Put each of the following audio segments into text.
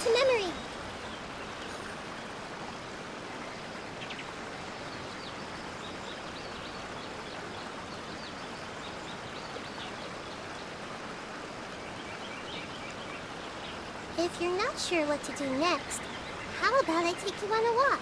to memory. If you're not sure what to do next, how about I take you on a walk?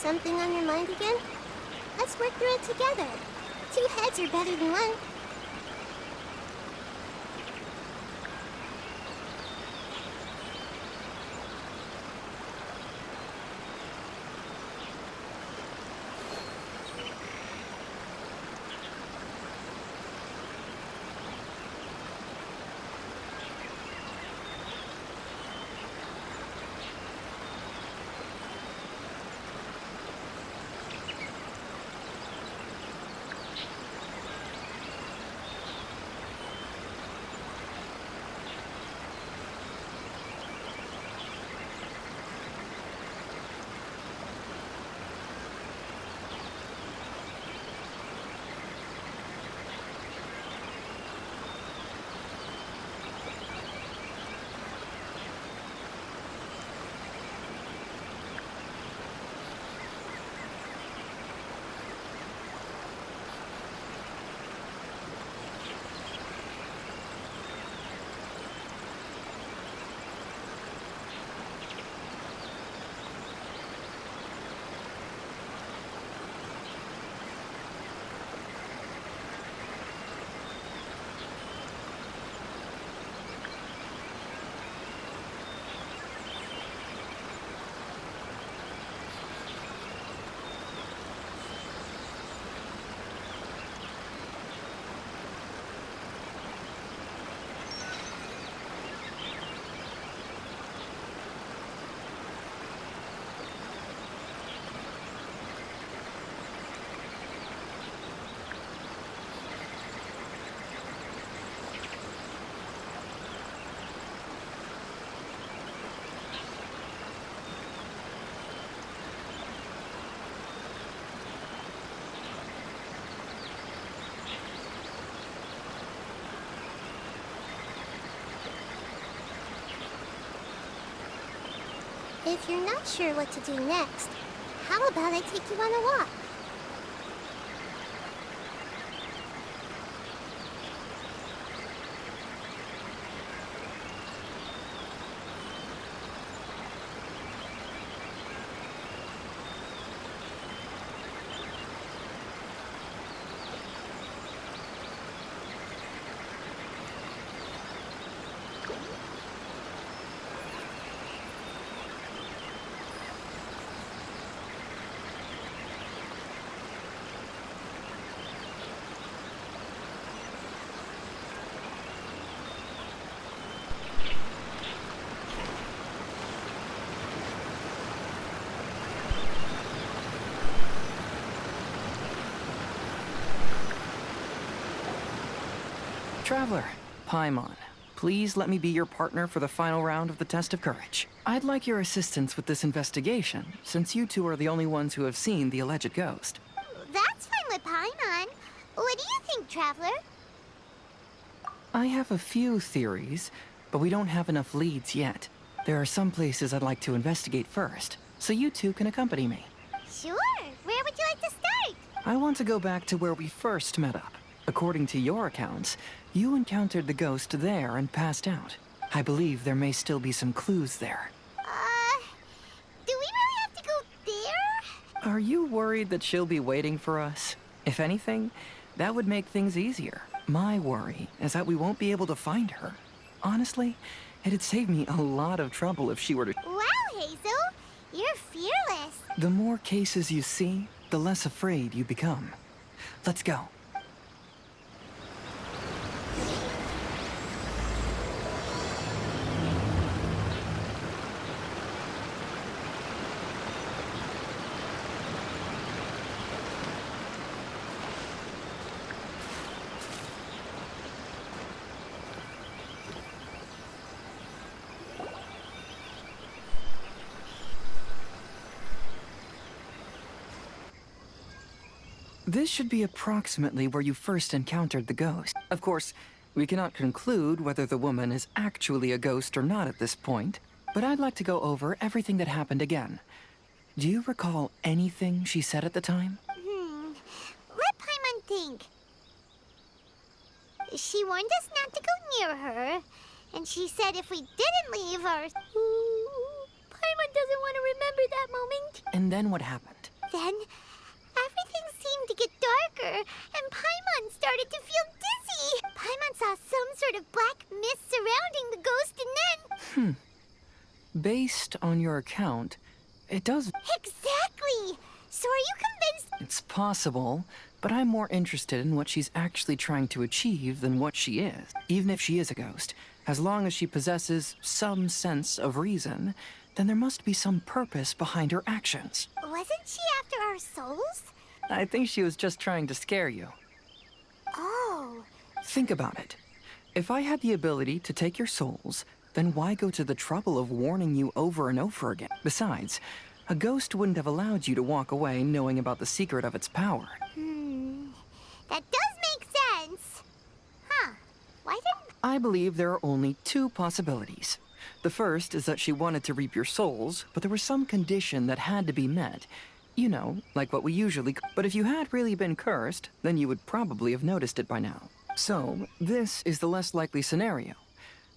Something on your mind again? Let's work through it together. Two heads are better than one. If you're not sure what to do next, how about I take you on a walk? Traveler, Paimon, please let me be your partner for the final round of the test of courage. I'd like your assistance with this investigation, since you two are the only ones who have seen the alleged ghost. That's fine with Paimon. What do you think, Traveler? I have a few theories, but we don't have enough leads yet. There are some places I'd like to investigate first, so you two can accompany me. Sure. Where would you like to start? I want to go back to where we first met up. According to your accounts, you encountered the ghost there and passed out. I believe there may still be some clues there. Do we really have to go there? Are you worried that she'll be waiting for us? If anything, that would make things easier. My worry is that we won't be able to find her. Honestly, it'd save me a lot of trouble if she were to— Wow, Hazel! You're fearless. The more cases you see, the less afraid you become. Let's go. This should be approximately where you first encountered the ghost. Of course, we cannot conclude whether the woman is actually a ghost or not at this point, but I'd like to go over everything that happened again. Do you recall anything she said at the time? Let Paimon think. She warned us not to go near her, and she said if we didn't leave our— Paimon doesn't want to remember that moment. And then what happened? Then, everything seemed to get darker, and Paimon started to feel dizzy. Paimon saw some sort of black mist surrounding the ghost, and then— Based on your account, it does— Exactly! So are you convinced— It's possible, but I'm more interested in what she's actually trying to achieve than what she is. Even if she is a ghost, as long as she possesses some sense of reason, then there must be some purpose behind her actions. Wasn't she after our souls? I think she was just trying to scare you. Oh. Think about it. If I had the ability to take your souls, then why go to the trouble of warning you over and over again? Besides, a ghost wouldn't have allowed you to walk away knowing about the secret of its power. That does make sense. Huh. Why didn't— I believe there are only two possibilities. The first is that she wanted to reap your souls, but there was some condition that had to be met. You know, like what we usually— But if you had really been cursed, then you would probably have noticed it by now. So, this is the less likely scenario.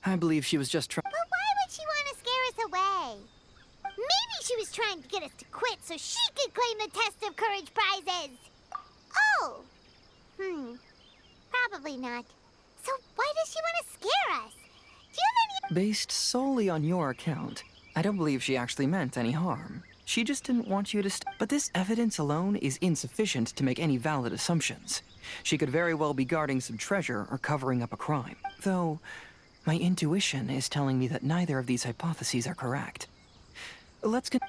I believe she was just trying— But why would she want to scare us away? Maybe she was trying to get us to quit so she could claim the Test of Courage prizes. Oh. Probably not. So why does she want to scare us? Do you have any— Based solely on your account, I don't believe she actually meant any harm. She just didn't want you to But this evidence alone is insufficient to make any valid assumptions. She could very well be guarding some treasure or covering up a crime. Though, my intuition is telling me that neither of these hypotheses are correct. Let's con—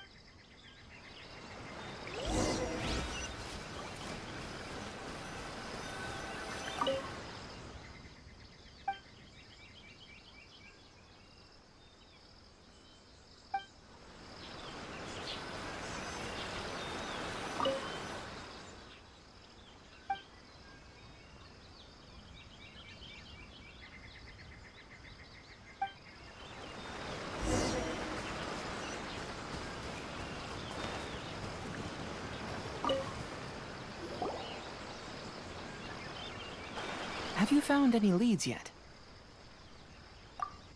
Have you found any leads yet?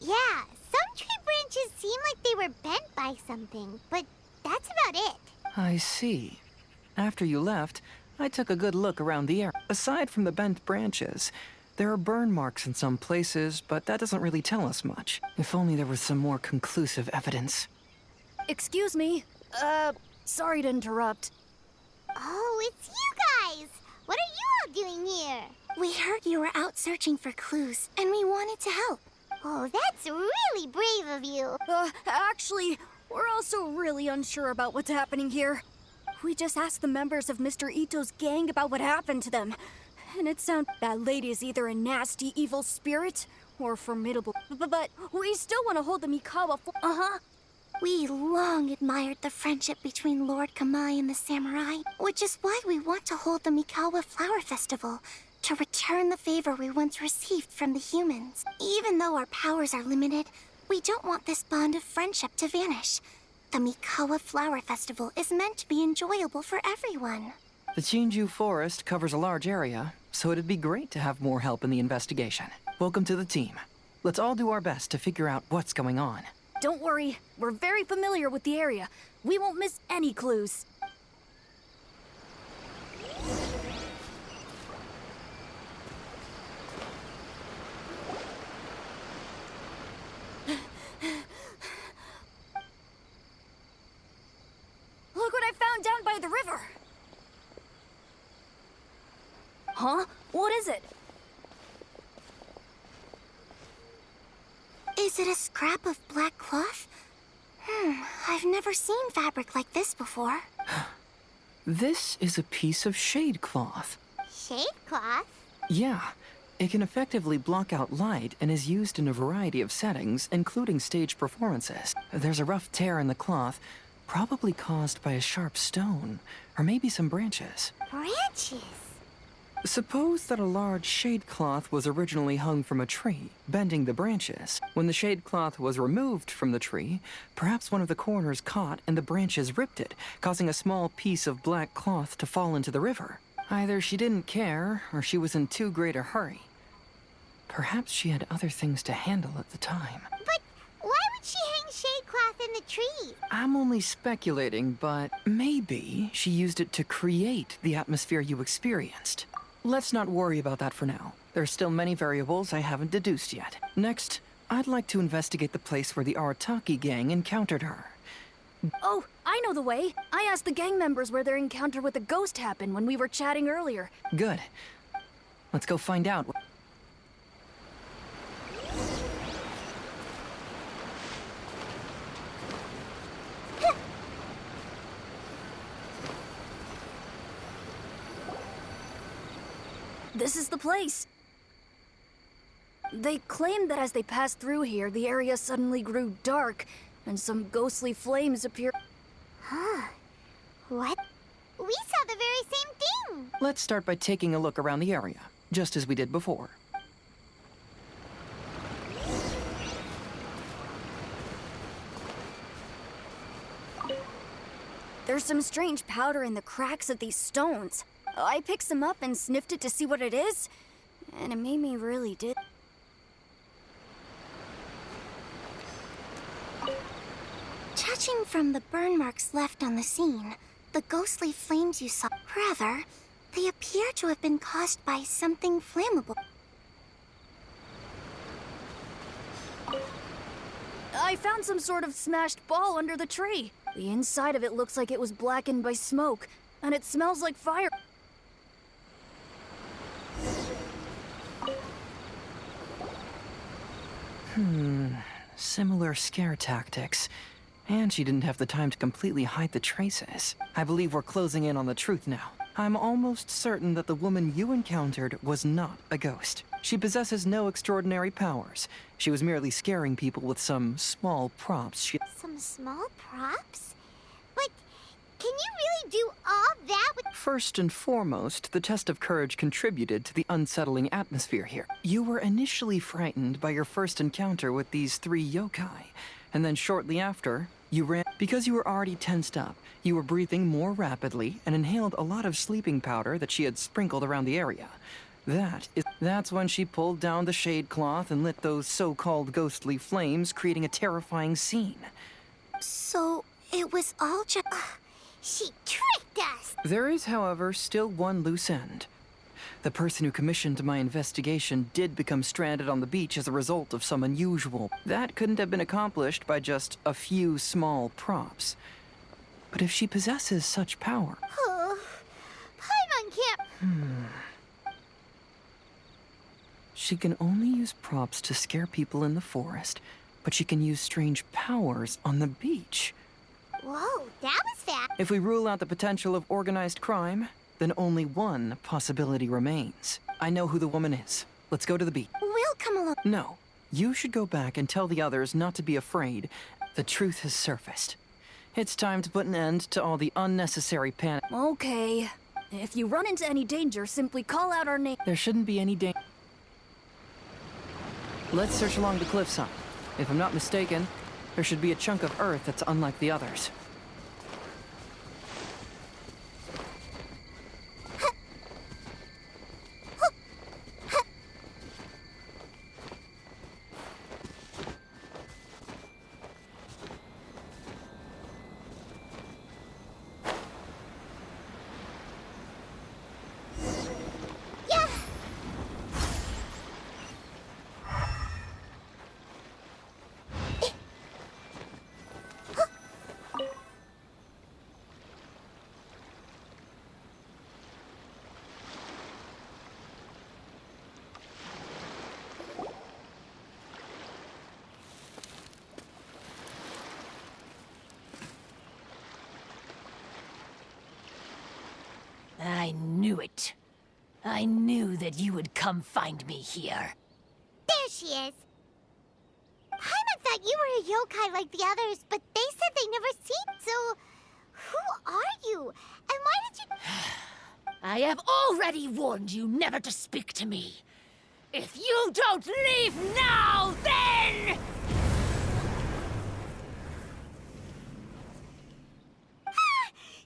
Yeah, some tree branches seem like they were bent by something, but that's about it. I see. After you left, I took a good look around the area. Aside from the bent branches, there are burn marks in some places, but that doesn't really tell us much. If only there was some more conclusive evidence. Excuse me. Sorry to interrupt. Oh, it's you guys! What are you all doing here? We heard you were out searching for clues, and we wanted to help. Oh, that's really brave of you. Actually, we're also really unsure about what's happening here. We just asked the members of Mr. Ito's gang about what happened to them, And it sounds that lady is either a nasty, evil spirit or formidable. But we still want to hold the Mikawa for. We long admired the friendship between Lord Kamai and the samurai, which is why we want to hold the Mikawa Flower Festival, to return the favor we once received from the humans. Even though our powers are limited, we don't want this bond of friendship to vanish. The Mikawa Flower Festival is meant to be enjoyable for everyone. The Chinju Forest covers a large area, so it'd be great to have more help in the investigation. Welcome to the team. Let's all do our best to figure out what's going on. Don't worry, we're very familiar with the area. We won't miss any clues. Look what I found down by the river! Huh? What is it? Is it a scrap of black cloth? I've never seen fabric like this before. This is a piece of shade cloth. Shade cloth? Yeah, it can effectively block out light and is used in a variety of settings, including stage performances. There's a rough tear in the cloth, probably caused by a sharp stone, or maybe some branches. Branches? Suppose that a large shade cloth was originally hung from a tree, bending the branches. When the shade cloth was removed from the tree, perhaps one of the corners caught and the branches ripped it, causing a small piece of black cloth to fall into the river. Either she didn't care, or she was in too great a hurry. Perhaps she had other things to handle at the time. But why would she hang shade cloth in the tree? I'm only speculating, but maybe she used it to create the atmosphere you experienced. Let's not worry about that for now. There's still many variables I haven't deduced yet. Next, I'd like to investigate the place where the Arataki gang encountered her. Oh, I know the way. I asked the gang members where their encounter with the ghost happened when we were chatting earlier. Good. Let's go find out. This is the place. They claimed that as they passed through here, the area suddenly grew dark, and some ghostly flames appeared. What? We saw the very same thing! Let's start by taking a look around the area, just as we did before. There's some strange powder in the cracks of these stones. I picked some up and sniffed it to see what it is, and it made me really dizzy. Judging from the burn marks left on the scene, the ghostly flames you saw, rather, they appear to have been caused by something flammable. I found some sort of smashed ball under the tree. The inside of it looks like it was blackened by smoke, and it smells like fire. Similar scare tactics. And she didn't have the time to completely hide the traces. I believe we're closing in on the truth now. I'm almost certain that the woman you encountered was not a ghost. She possesses no extraordinary powers. She was merely scaring people with some small props. Some small props? But can you really do all that with— First and foremost, the test of courage contributed to the unsettling atmosphere here. You were initially frightened by your first encounter with these 3 yokai, and then shortly after, you ran. Because you were already tensed up, you were breathing more rapidly and inhaled a lot of sleeping powder that she had sprinkled around the area. That's when she pulled down the shade cloth and lit those so-called ghostly flames, creating a terrifying scene. So, it was all just— she tricked us! There is, however, still one loose end. The person who commissioned my investigation did become stranded on the beach as a result of some unusual. That couldn't have been accomplished by just a few small props. But if she possesses such power... Oh, Paimon can't— She can only use props to scare people in the forest, but she can use strange powers on the beach. Whoa, that was fast. If we rule out the potential of organized crime, then only one possibility remains. I know who the woman is. Let's go to the beach. We'll come along. No. You should go back and tell the others not to be afraid. The truth has surfaced. It's time to put an end to all the unnecessary panic. Okay. If you run into any danger, simply call out our name. There shouldn't be any danger. Let's search along the cliffside. If I'm not mistaken, there should be a chunk of earth that's unlike the others. I knew it. I knew that you would come find me here. There she is. Paimon thought you were a yokai like the others, but they said they never seen. So, who are you? And why did you... I have already warned you never to speak to me. If you don't leave now, then...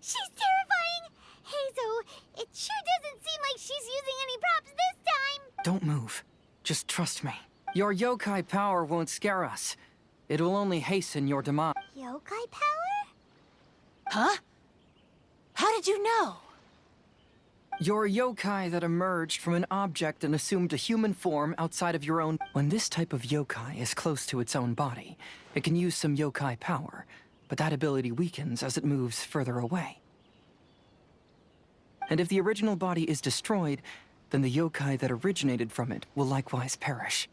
She's terrifying! Hazel, it sure doesn't seem like she's using any props this time! Don't move. Just trust me. Your yokai power won't scare us. It will only hasten your demise. Yokai power? Huh? How did you know? Your yokai that emerged from an object and assumed a human form outside of your own. When this type of yokai is close to its own body, it can use some yokai power, but that ability weakens as it moves further away. And if the original body is destroyed, then the yokai that originated from it will likewise perish.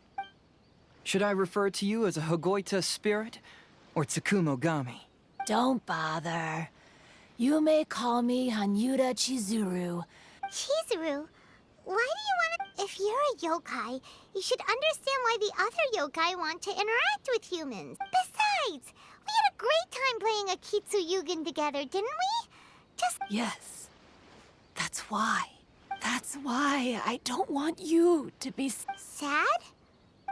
Should I refer to you as a Hagoita spirit or Tsukumogami? Don't bother. You may call me Hanyuda Chizuru. Chizuru, why do you want to... If you're a yokai, you should understand why the other yokai want to interact with humans. Besides, we had a great time playing a Kitsuyugen together, didn't we? Just... Yes. That's why. That's why I don't want you to be... sad?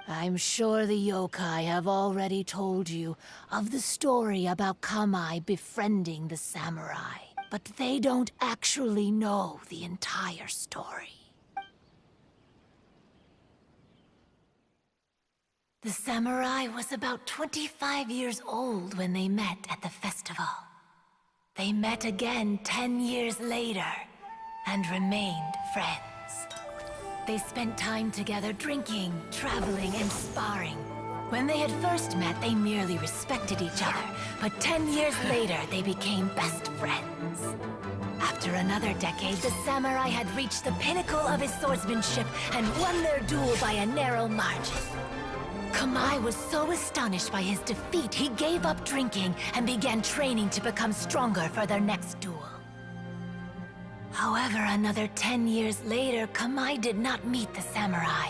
I'm sure the yokai have already told you of the story about Kamai befriending the samurai. But they don't actually know the entire story. The samurai was about 25 years old when they met at the festival. They met again 10 years later and remained friends. They spent time together drinking, traveling, and sparring. When they had first met, they merely respected each other, but 10 years later, they became best friends. After another decade, the samurai had reached the pinnacle of his swordsmanship and won their duel by a narrow margin. Kamai was so astonished by his defeat, he gave up drinking and began training to become stronger for their next duel. However, another 10 years later, Kamai did not meet the samurai.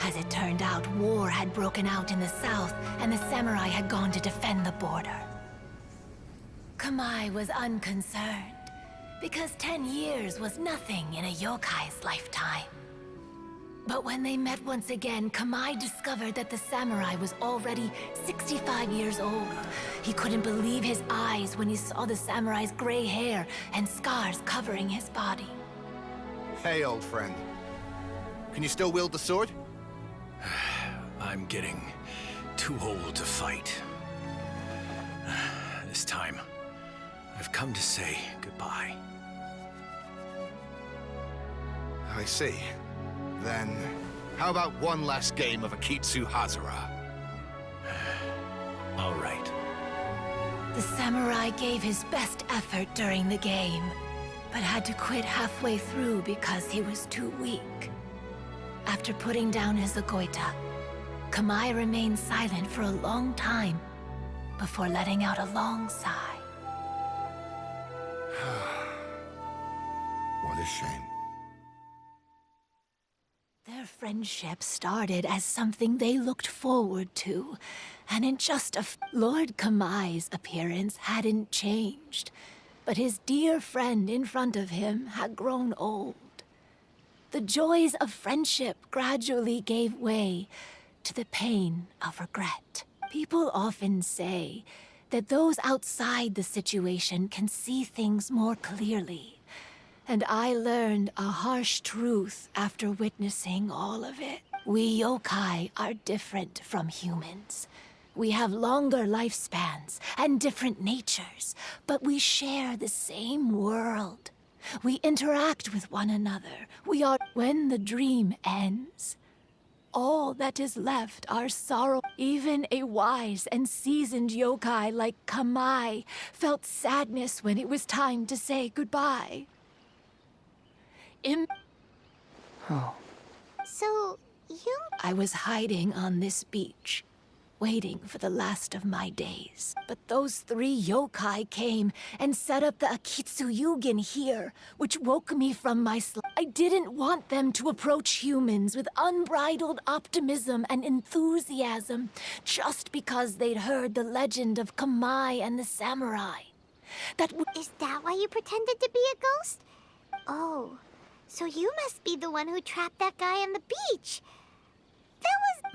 As it turned out, war had broken out in the south, and the samurai had gone to defend the border. Kamai was unconcerned, because 10 years was nothing in a yokai's lifetime. But when they met once again, Kamai discovered that the samurai was already 65 years old. He couldn't believe his eyes when he saw the samurai's gray hair and scars covering his body. Hey, old friend. Can you still wield the sword? I'm getting too old to fight. This time, I've come to say goodbye. I see. Then, how about one last game of Akitsu Hazara? All right. The samurai gave his best effort during the game, but had to quit halfway through because he was too weak. After putting down his Agoita, Kamai remained silent for a long time before letting out a long sigh. What What a shame. Their friendship started as something they looked forward to, and in just Lord Kamai's appearance hadn't changed, but his dear friend in front of him had grown old. The joys of friendship gradually gave way to the pain of regret. People often say that those outside the situation can see things more clearly. And I learned a harsh truth after witnessing all of it. We yokai are different from humans. We have longer lifespans and different natures, but we share the same world. We interact with one another. We are... When the dream ends, all that is left are sorrow. Even a wise and seasoned yokai like Kamai felt sadness when it was time to say goodbye. Oh. So, I was hiding on this beach, waiting for the last of my days. But those 3 yokai came and set up the Akitsu Yugen here, which woke me from my sleep. I didn't want them to approach humans with unbridled optimism and enthusiasm just because they'd heard the legend of Kamai and the samurai. Is that why you pretended to be a ghost? Oh, so you must be the one who trapped that guy on the beach.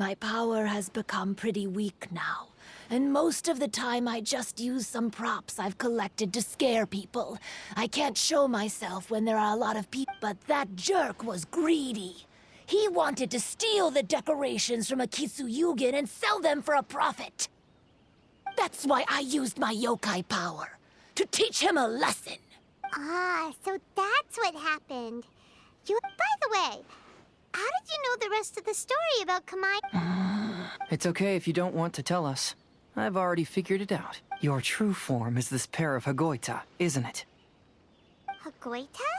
My power has become pretty weak now, and most of the time I just use some props I've collected to scare people. I can't show myself when there are a lot of people, but that jerk was greedy. He wanted to steal the decorations from Akitsu Yugen and sell them for a profit. That's why I used my yokai power, to teach him a lesson. Ah, so that's what happened. By the way, how did you know the rest of the story about Kamai? It's okay if you don't want to tell us. I've already figured it out. Your true form is this pair of Hagoita, isn't it? Hagoita?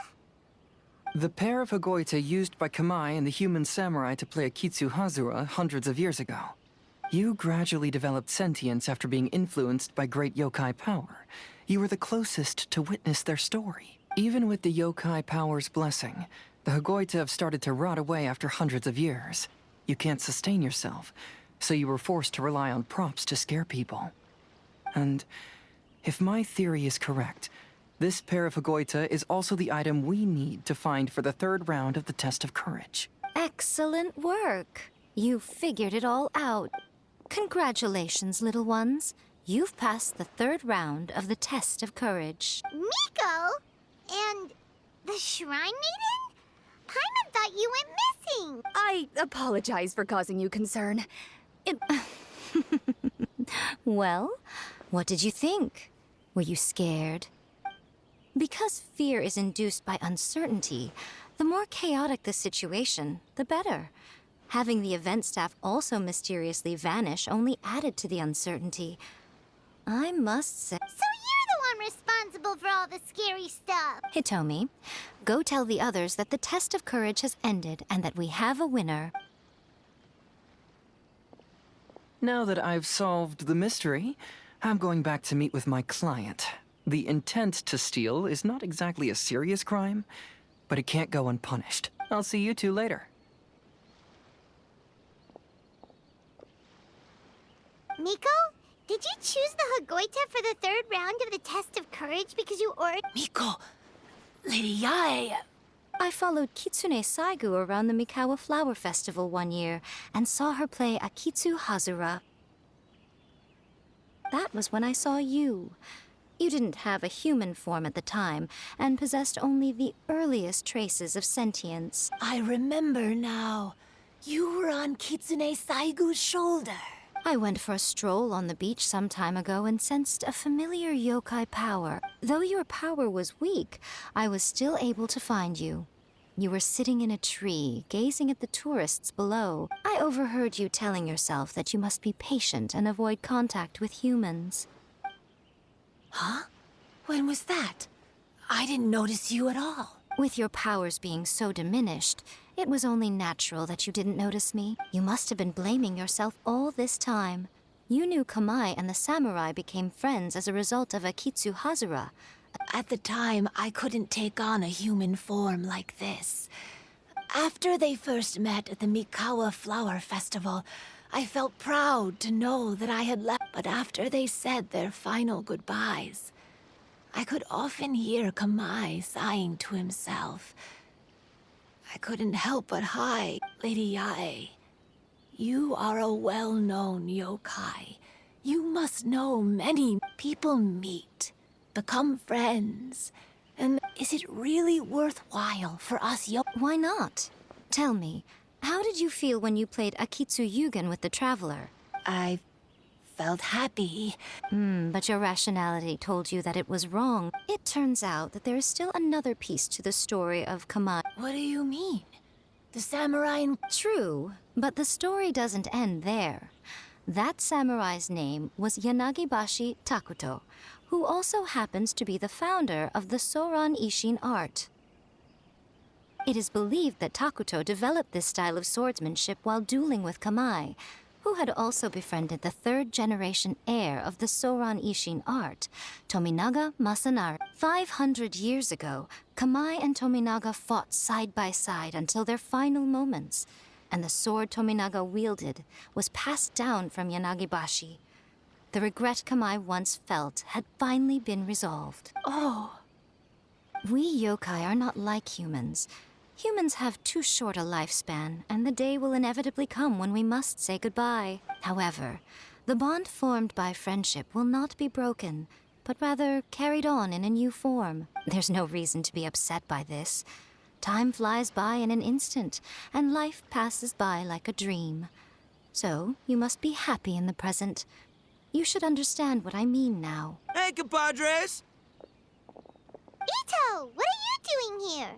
The pair of Hagoita used by Kamai and the human samurai to play Akitsu Hazura hundreds of years ago. You gradually developed sentience after being influenced by great yokai power. You were the closest to witness their story. Even with the yokai power's blessing, the Hagoita have started to rot away after hundreds of years. You can't sustain yourself, so you were forced to rely on props to scare people. And if my theory is correct, this pair of Hagoita is also the item we need to find for the 3rd round of the test of courage. Excellent work. You figured it all out. Congratulations, little ones. You've passed the 3rd round of the test of courage. Miko? And the Shrine Maiden? Paimon thought you went missing. I apologize for causing you concern. Well, what did you think? Were you scared? Because fear is induced by uncertainty, the more chaotic the situation, the better. Having the event staff also mysteriously vanish only added to the uncertainty. I must say... So you're the one responsible for all the scary stuff. Hitomi, go tell the others that the test of courage has ended and that we have a winner. Now that I've solved the mystery, I'm going back to meet with my client. The intent to steal is not exactly a serious crime, but it can't go unpunished. I'll see you two later. Miko, did you choose the Hagoita for the 3rd round of the test of courage because you ordered... Miko, Lady Yae... I followed Kitsune Saigu around the Mikawa Flower Festival one year and saw her play Akitsu Hazura. That was when I saw you. You didn't have a human form at the time and possessed only the earliest traces of sentience. I remember now. You were on Kitsune Saigu's shoulder. I went for a stroll on the beach some time ago and sensed a familiar yokai power. Though your power was weak, I was still able to find you. You were sitting in a tree, gazing at the tourists below. I overheard you telling yourself that you must be patient and avoid contact with humans. Huh? When was that? I didn't notice you at all. With your powers being so diminished, it was only natural that you didn't notice me. You must have been blaming yourself all this time. You knew Kamai and the samurai became friends as a result of Akitsu Hazura. At the time, I couldn't take on a human form like this. After they first met at the Mikawa Flower Festival, I felt proud to know that I had left. But after they said their final goodbyes, I could often hear Kamai sighing to himself. I couldn't help but hi, Lady Yae. You are a well-known yokai. You must know many people meet, become friends. And is it really worthwhile for us Why not? Tell me, how did you feel when you played Akitsu Yugen with the Traveler? I felt happy. But your rationality told you that it was wrong. It turns out that there is still another piece to the story of Kamai. What do you mean? The samurai in... True, but the story doesn't end there. That samurai's name was Yanagibashi Takuto, who also happens to be the founder of the Soran Ishin art. It is believed that Takuto developed this style of swordsmanship while dueling with Kamai, who had also befriended the third-generation heir of the Soran Ishin art, Tominaga Masanari. 500 years ago, Kamai and Tominaga fought side by side until their final moments, and the sword Tominaga wielded was passed down from Yanagibashi. The regret Kamai once felt had finally been resolved. Oh, We yokai are not like humans. Humans have too short a lifespan, and the day will inevitably come when we must say goodbye. However, the bond formed by friendship will not be broken, but rather carried on in a new form. There's no reason to be upset by this. Time flies by in an instant, and life passes by like a dream. So, you must be happy in the present. You should understand what I mean now. Hey, compadres! Ito, what are you doing here?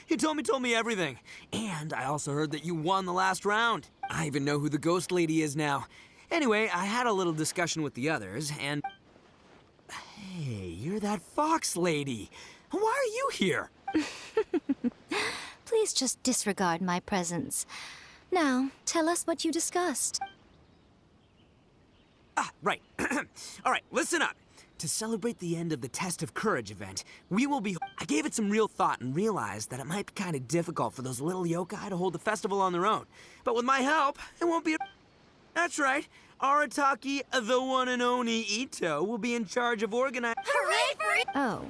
You told me everything. And I also heard that you won the last round. I even know who the ghost lady is now. Anyway, I had a little discussion with the others, and... Hey, you're that fox lady. Why are you here? Please just disregard my presence. Now, tell us what you discussed. Ah, right. All right, listen up. To celebrate the end of the Test of Courage event, we will be... I gave it some real thought and realized that it might be kind of difficult for those little yokai to hold the festival on their own. But with my help, it won't be... That's right. Arataki, the one and only Ito, will be in charge of organizing... hooray for... Oh,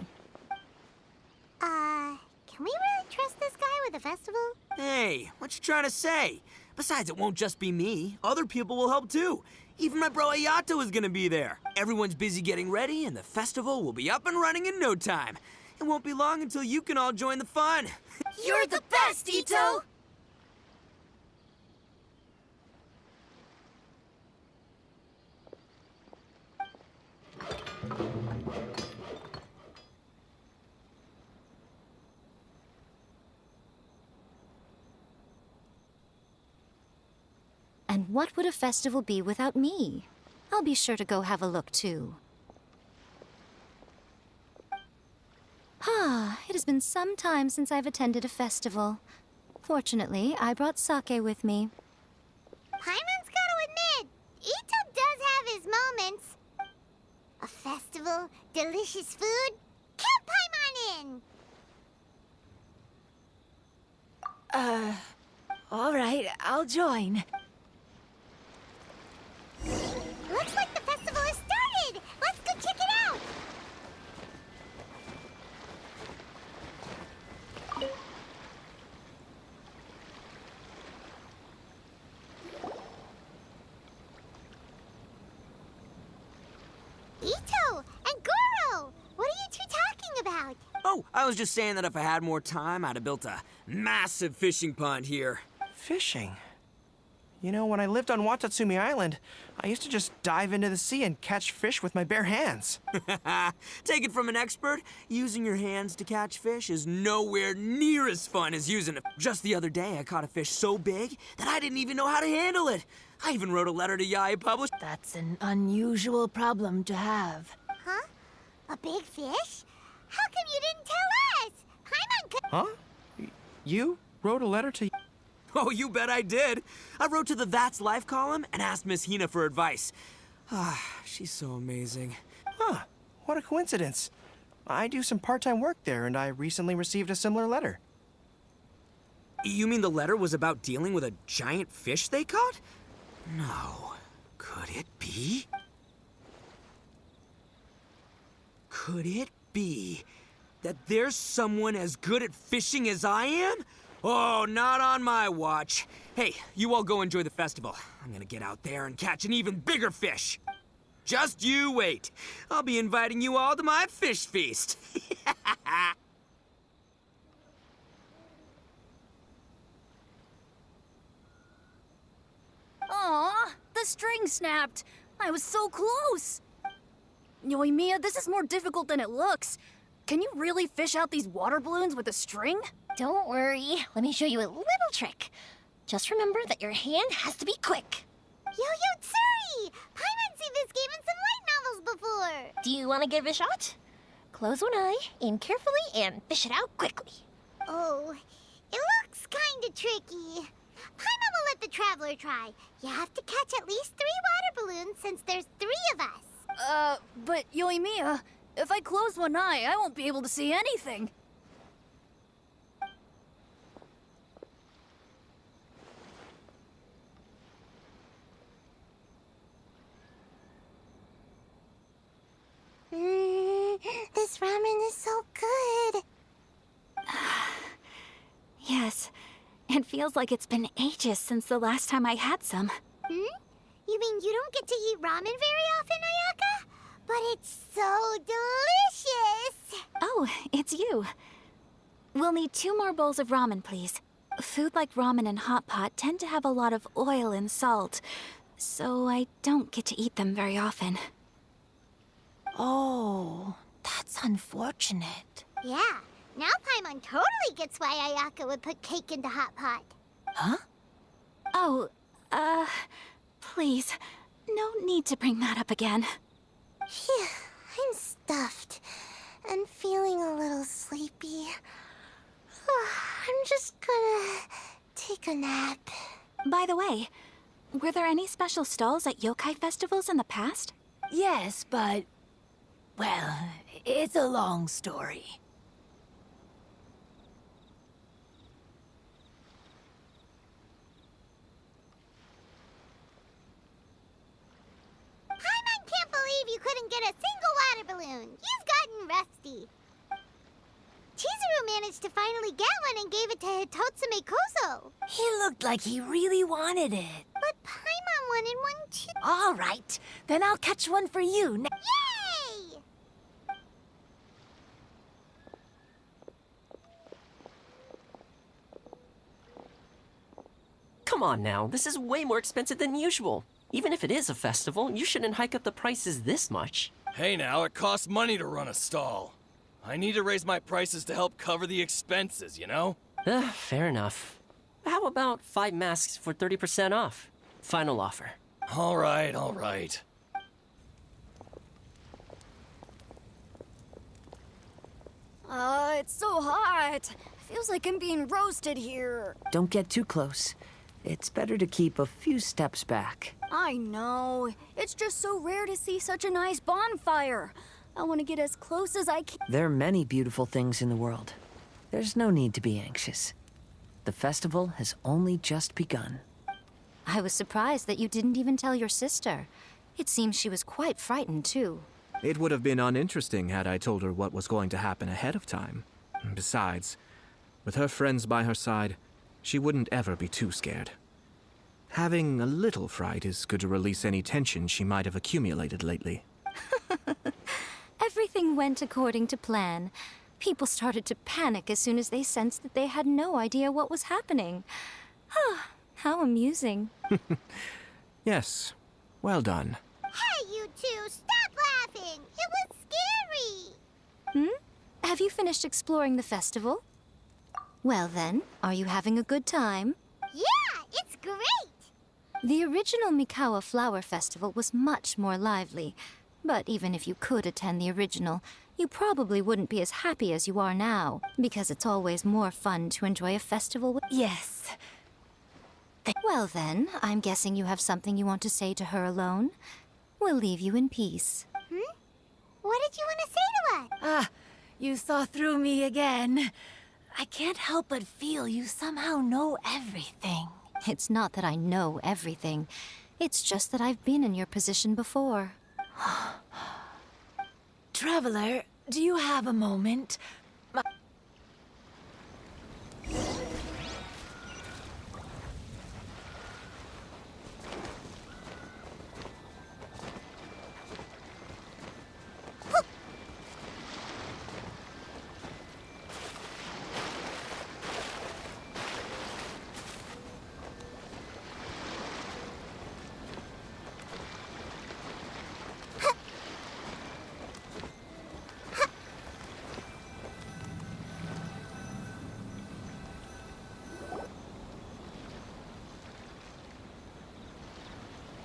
Can we really trust this guy with the festival? Hey, what you trying to say? Besides, it won't just be me. Other people will help too. Even my bro Ayato is gonna be there. Everyone's busy getting ready, and the festival will be up and running in no time. It won't be long until you can all join the fun. You're the best, Ito! and what would a festival be without me? I'll be sure to go have a look, too. It has been some time since I've attended a festival. Fortunately, I brought sake with me. Paimon's gotta admit, Ito does have his moments. A festival, delicious food, count Paimon in! All right, I'll join. Looks like the festival has started! Let's go check it out! Ito and Goro! What are you two talking about? Oh, I was just saying that if I had more time, I'd have built a massive fishing pond here. Fishing? You know, when I lived on Watatsumi Island, I used to just dive into the sea and catch fish with my bare hands. Take it from an expert, using your hands to catch fish is nowhere near as fun as using it. Just the other day, I caught a fish so big that I didn't even know how to handle it. I even wrote a letter to Yae Publish. That's an unusual problem to have. Huh? A big fish? How come you didn't tell us? Paimon could... Huh? You wrote a letter to... Oh, you bet I did. I wrote to the That's Life column and asked Miss Hina for advice. Ah, she's so amazing. Huh. What a coincidence. I do some part-time work there, and I recently received a similar letter. You mean the letter was about dealing with a giant fish they caught? No. Could it be? Could it be that there's someone as good at fishing as I am? Oh, not on my watch. Hey, you all go enjoy the festival. I'm gonna get out there and catch an even bigger fish. Just you wait. I'll be inviting you all to my fish feast. Aw, the string snapped. I was so close. Yoimiya, this is more difficult than it looks. Can you really fish out these water balloons with a string? Don't worry. Let me show you a little trick. Just remember that your hand has to be quick. Yo-Yo Tsuri! Paimon's seen this game in some light novels before. Do you want to give it a shot? Close one eye, aim carefully, and fish it out quickly. Oh, it looks kinda tricky. Paimon will let the traveler try. You have to catch at least 3 water balloons since there's 3 of us. But Yoimiya, if I close one eye, I won't be able to see anything. This ramen is so good. Yes, it feels like it's been ages since the last time I had some. You mean you don't get to eat ramen very often, Ayaka? But it's so delicious! Oh, it's you. We'll need 2 more bowls of ramen, please. Food like ramen and hot pot tend to have a lot of oil and salt, so I don't get to eat them very often. Oh, that's unfortunate. Yeah, now Paimon totally gets why Ayaka would put cake into hot pot. Huh? Oh, please, no need to bring that up again. Phew, I'm stuffed and feeling a little sleepy. I'm just gonna take a nap. By the way, were there any special stalls at yokai festivals in the past? Yes, but... well, it's a long story. Paimon can't believe you couldn't get a single water balloon. You've gotten rusty. Chizuru managed to finally get one and gave it to Hitotsume Kozo. He looked like he really wanted it. But Paimon wanted one too. All right, then I'll catch one for you. Yay! Come on now, this is way more expensive than usual. Even if it is a festival, you shouldn't hike up the prices this much. Hey now, it costs money to run a stall. I need to raise my prices to help cover the expenses, you know? Fair enough. How about 5 masks for 30% off? Final offer. All right, all right. It's so hot. Feels like I'm being roasted here. Don't get too close. It's better to keep a few steps back. I know. It's just so rare to see such a nice bonfire. I want to get as close as I can. There are many beautiful things in the world. There's no need to be anxious. The festival has only just begun. I was surprised that you didn't even tell your sister. It seems she was quite frightened, too. It would have been uninteresting had I told her what was going to happen ahead of time. Besides, with her friends by her side, she wouldn't ever be too scared. Having a little fright is good to release any tension she might have accumulated lately. Everything went according to plan. People started to panic as soon as they sensed that they had no idea what was happening. How amusing. Yes, well done. Hey, you two, stop laughing! It was scary! Have you finished exploring the festival? Well then, are you having a good time? Yeah, it's great! The original Mikawa Flower Festival was much more lively. But even if you could attend the original, you probably wouldn't be as happy as you are now, because it's always more fun to enjoy a festival with... Yes. Well then, I'm guessing you have something you want to say to her alone. We'll leave you in peace. What did you want to say to us? You saw through me again. I can't help but feel you somehow know everything. It's not that I know everything. It's just that I've been in your position before. Traveler, do you have a moment?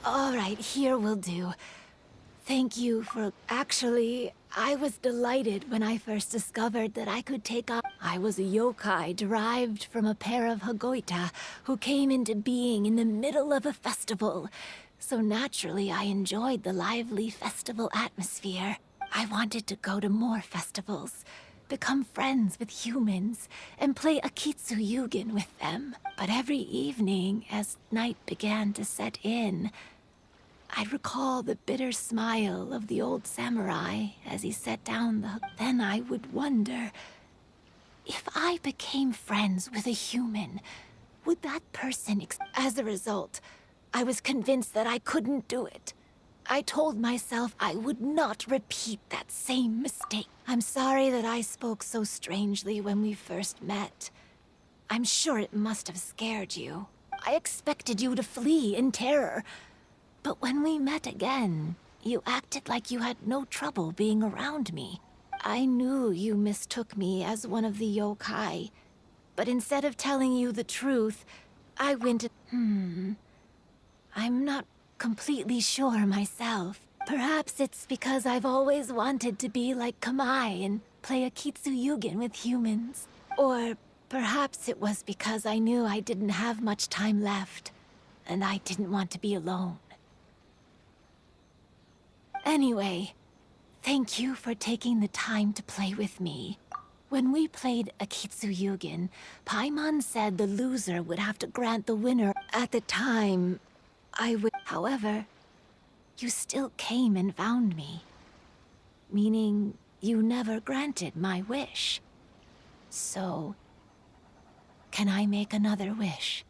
All right, here will do. Thank you for... Actually, I was delighted when I first discovered that I could take on... I was a yokai derived from a pair of Hagoita who came into being in the middle of a festival. So naturally, I enjoyed the lively festival atmosphere. I wanted to go to more festivals, become friends with humans, and play Akitsu Yugen with them. But every evening, as night began to set in, I'd recall the bitter smile of the old samurai as he set down the... Then I would wonder, if I became friends with a human, would that person... As a result, I was convinced that I couldn't do it. I told myself I would not repeat that same mistake. I'm sorry that I spoke so strangely when we first met. I'm sure it must have scared you. I expected you to flee in terror. But when we met again, you acted like you had no trouble being around me. I knew you mistook me as one of the yokai, but instead of telling you the truth, I went... I'm not completely sure myself. Perhaps it's because I've always wanted to be like Kamai and play Akitsu Yugen with humans. Or perhaps it was because I knew I didn't have much time left, and I didn't want to be alone. Anyway, thank you for taking the time to play with me. When we played Akitsu Yugen, Paimon said the loser would have to grant the winner. At the time, I would... However, you still came and found me. Meaning, you never granted my wish. So, can I make another wish?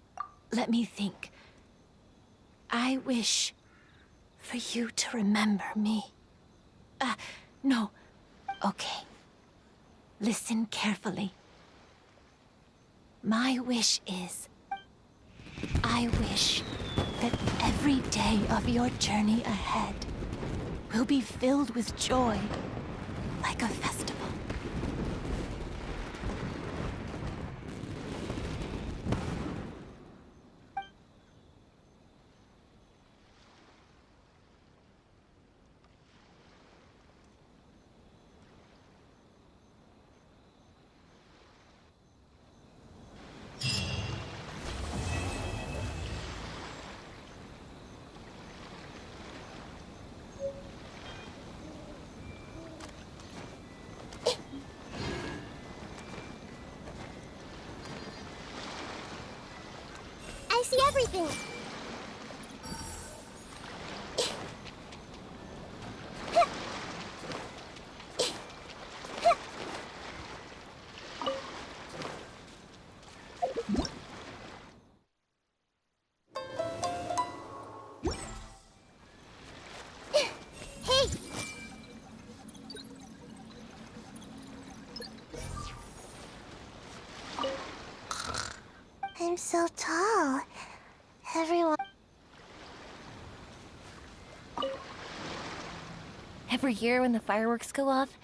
Let me think. I wish... for you to remember me. No. Okay. Listen carefully. My wish is... I wish that every day of your journey ahead will be filled with joy, like a festival. I see everything. Hey! I'm so tall. Everyone... Every year when the fireworks go off,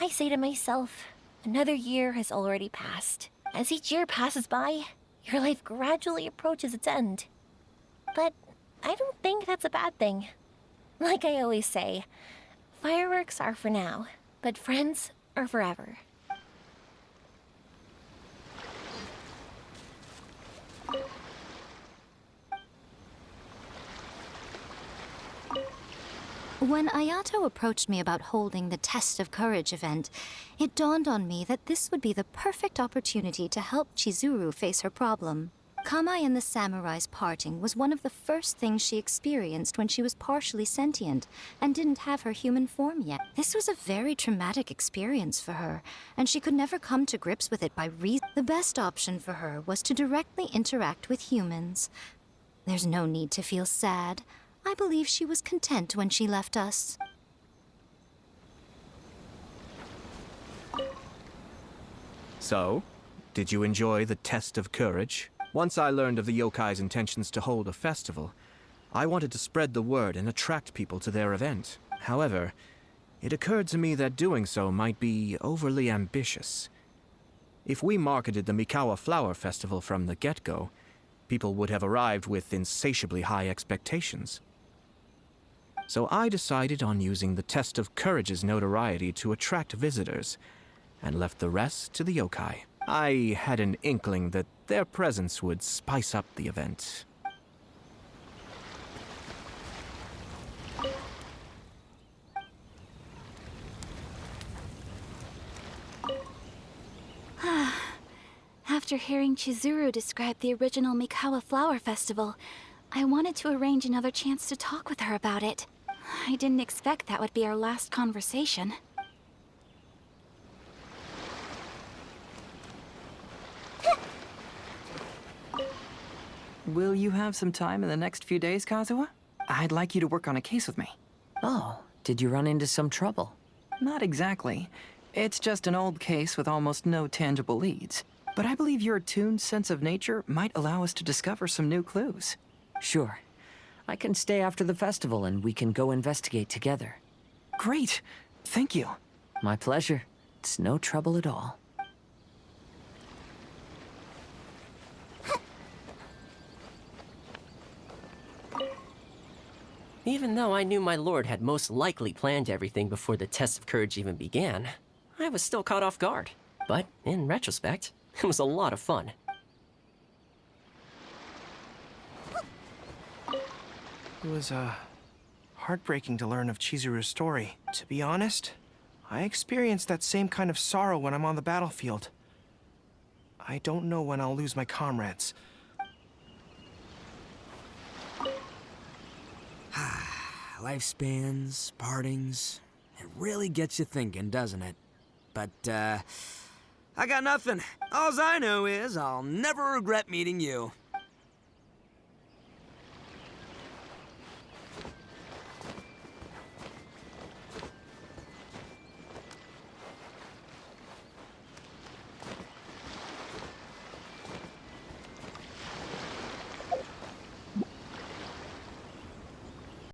I say to myself, another year has already passed. As each year passes by, your life gradually approaches its end. But I don't think that's a bad thing. Like I always say, fireworks are for now, but friends are forever. When Ayato approached me about holding the Test of Courage event, it dawned on me that this would be the perfect opportunity to help Chizuru face her problem. Kamai and the samurai's parting was one of the first things she experienced when she was partially sentient and didn't have her human form yet. This was a very traumatic experience for her, and she could never come to grips with it by reason. The best option for her was to directly interact with humans. There's no need to feel sad. I believe she was content when she left us. So, did you enjoy the Test of Courage? Once I learned of the yokai's intentions to hold a festival, I wanted to spread the word and attract people to their event. However, it occurred to me that doing so might be overly ambitious. If we marketed the Mikawa Flower Festival from the get-go, people would have arrived with insatiably high expectations. So I decided on using the Test of Courage's notoriety to attract visitors, and left the rest to the yokai. I had an inkling that their presence would spice up the event. After hearing Chizuru describe the original Mikawa Flower Festival, I wanted to arrange another chance to talk with her about it. I didn't expect that would be our last conversation. Will you have some time in the next few days, Kazuha? I'd like you to work on a case with me. Oh, did you run into some trouble? Not exactly. It's just an old case with almost no tangible leads. But I believe your attuned sense of nature might allow us to discover some new clues. Sure. I can stay after the festival and we can go investigate together. Great. Thank you. My pleasure. It's no trouble at all. Even though I knew my lord had most likely planned everything before the test of courage even began, I was still caught off guard. But in retrospect, it was a lot of fun. It was, heartbreaking to learn of Chizuru's story. To be honest, I experienced that same kind of sorrow when I'm on the battlefield. I don't know when I'll lose my comrades. Lifespans, partings, it really gets you thinking, doesn't it? But, I got nothing. Alls I know is I'll never regret meeting you.